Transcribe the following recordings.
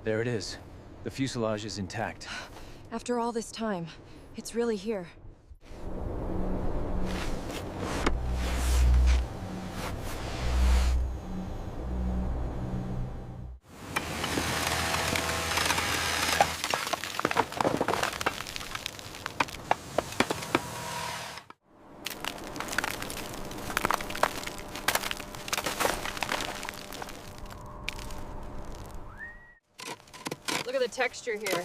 There it is. The fuselage is intact. After all this time, it's really here. Look at the texture here.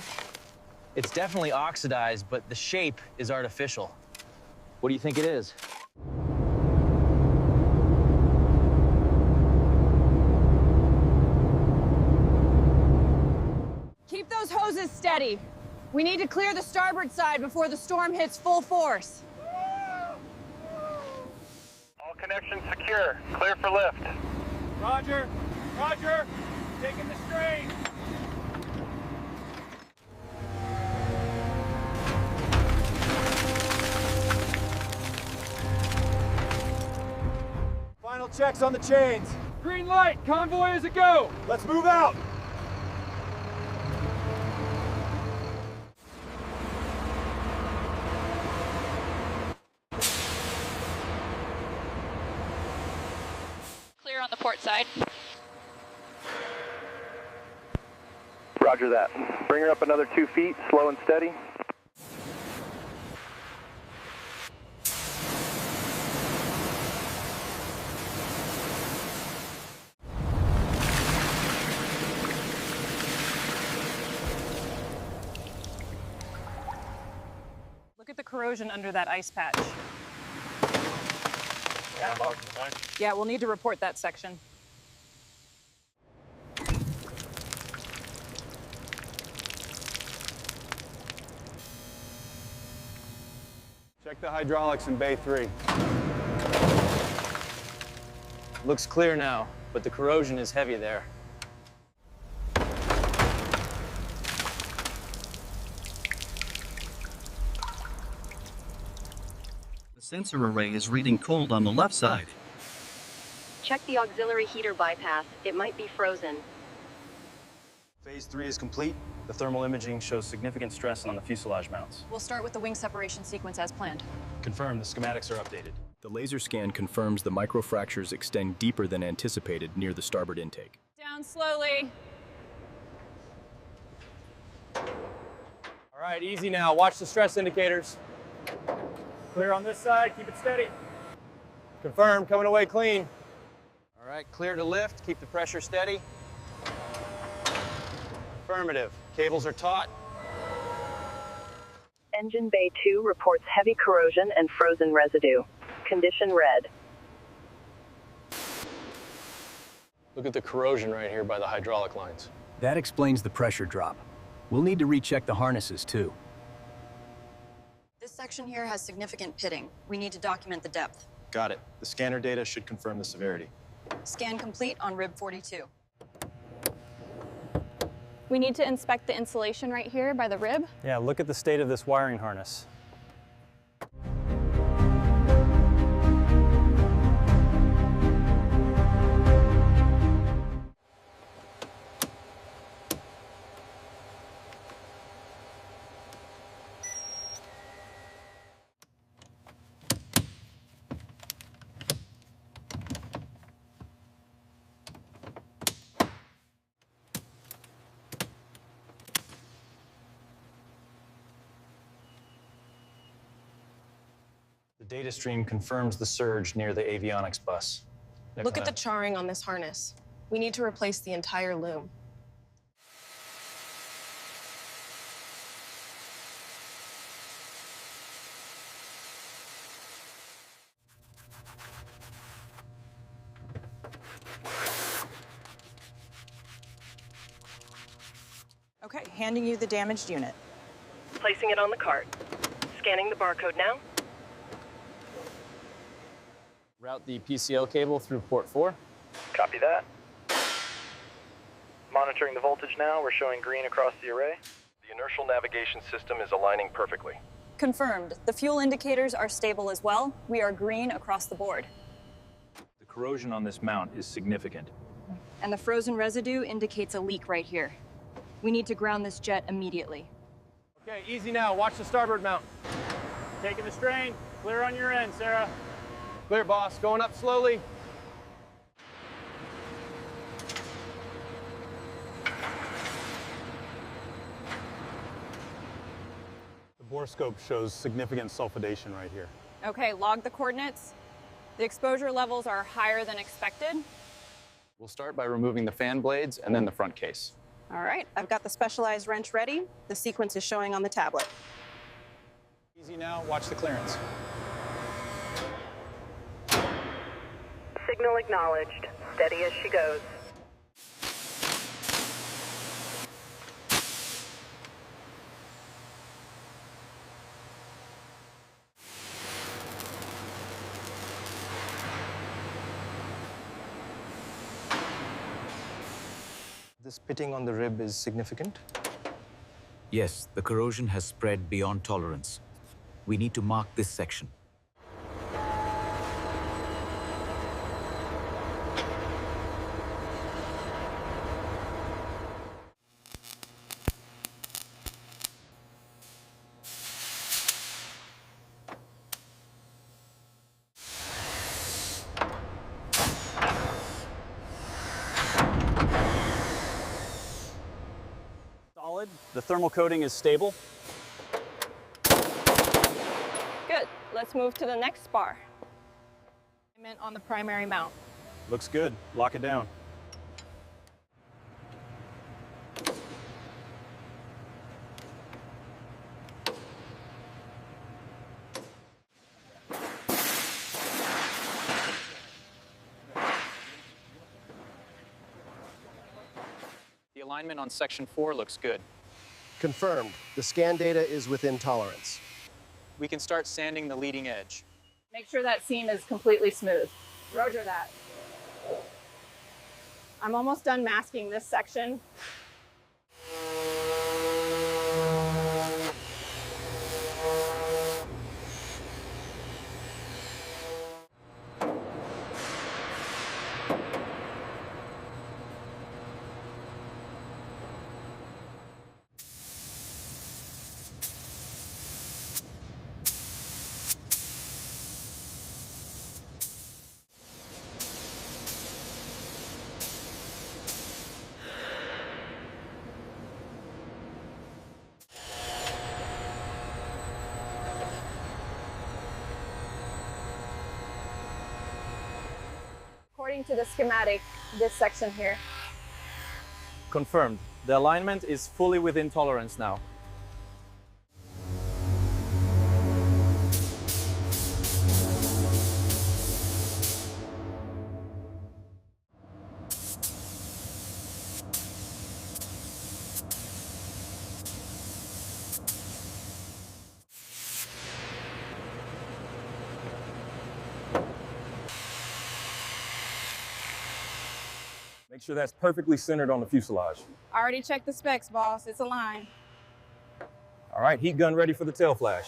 It's definitely oxidized, but the shape is artificial. What do you think it is? Keep those hoses steady. We need to clear the starboard side before the storm hits full force. All connections secure. Clear for lift. Roger. Roger. Taking the strain. Final checks on the chains. Green light. Convoy is a go. Let's move out. Clear on the port side. Roger that. Bring her up another 2 feet, slow and steady. Look at the corrosion under that ice patch. Yeah, we'll need to report that section. Check the hydraulics in Bay 3. Looks clear now, but the corrosion is heavy there. The sensor array is reading cold on the left side. Check the auxiliary heater bypass. It might be frozen. Phase 3 is complete. The thermal imaging shows significant stress on the fuselage mounts. We'll start with the wing separation sequence as planned. Confirm the schematics are updated. The laser scan confirms the microfractures extend deeper than anticipated near the starboard intake. Down slowly. All right, easy now. Watch the stress indicators. Clear on this side. Keep it steady. Confirm. Coming away clean. All right, clear to lift. Keep the pressure steady. Affirmative. Cables are taut. Engine Bay 2 reports heavy corrosion and frozen residue. Condition red. Look at the corrosion right here by the hydraulic lines. That explains the pressure drop. We'll need to recheck the harnesses too. This section here has significant pitting. We need to document the depth. Got it. The scanner data should confirm the severity. Scan complete on rib 42. We need to inspect the insulation right here by the rib. Yeah, look at the state of this wiring harness. The data stream confirms the surge near the avionics bus. Look at the charring on this harness. We need to replace the entire loom. Okay, handing you the damaged unit. Placing it on the cart. Scanning the barcode now. Route the PCL cable through port 4. Copy that. Monitoring the voltage now. We're showing green across the array. The inertial navigation system is aligning perfectly. Confirmed. The fuel indicators are stable as well. We are green across the board. The corrosion on this mount is significant. And the frozen residue indicates a leak right here. We need to ground this jet immediately. Okay, easy now. Watch the starboard mount. Taking the strain. Clear on your end, Sarah. Clear, boss. Going up slowly. The borescope shows significant sulfidation right here. Okay, log the coordinates. The exposure levels are higher than expected. We'll start by removing the fan blades and then the front case. All right, I've got the specialized wrench ready. The sequence is showing on the tablet. Easy now. Watch the clearance. Signal acknowledged. Steady as she goes. This pitting on the rib is significant? Yes, the corrosion has spread beyond tolerance. We need to mark this section. Solid. The thermal coating is stable. Good. Let's move to the next spar. Alignment on the primary mount. Looks good. Lock it down. The alignment on section 4 looks good. Confirmed. The scan data is within tolerance. We can start sanding the leading edge. Make sure that seam is completely smooth. Roger that. I'm almost done masking this section. According to the schematic, this section here. Confirmed. The alignment is fully within tolerance now. Make sure that's perfectly centered on the fuselage. I already checked the specs, boss. It's aligned. All right, heat gun ready for the tail flash.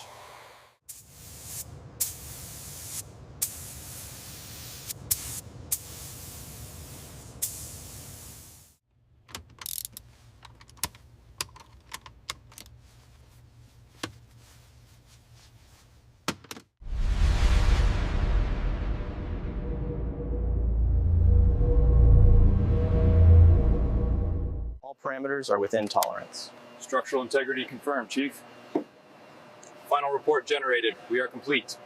All parameters are within tolerance. Structural. Structural integrity confirmed, Chief. Final report generated. We are complete.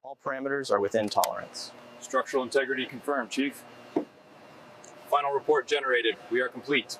All parameters are within tolerance. Structural integrity confirmed, Chief. Final report generated. We are complete.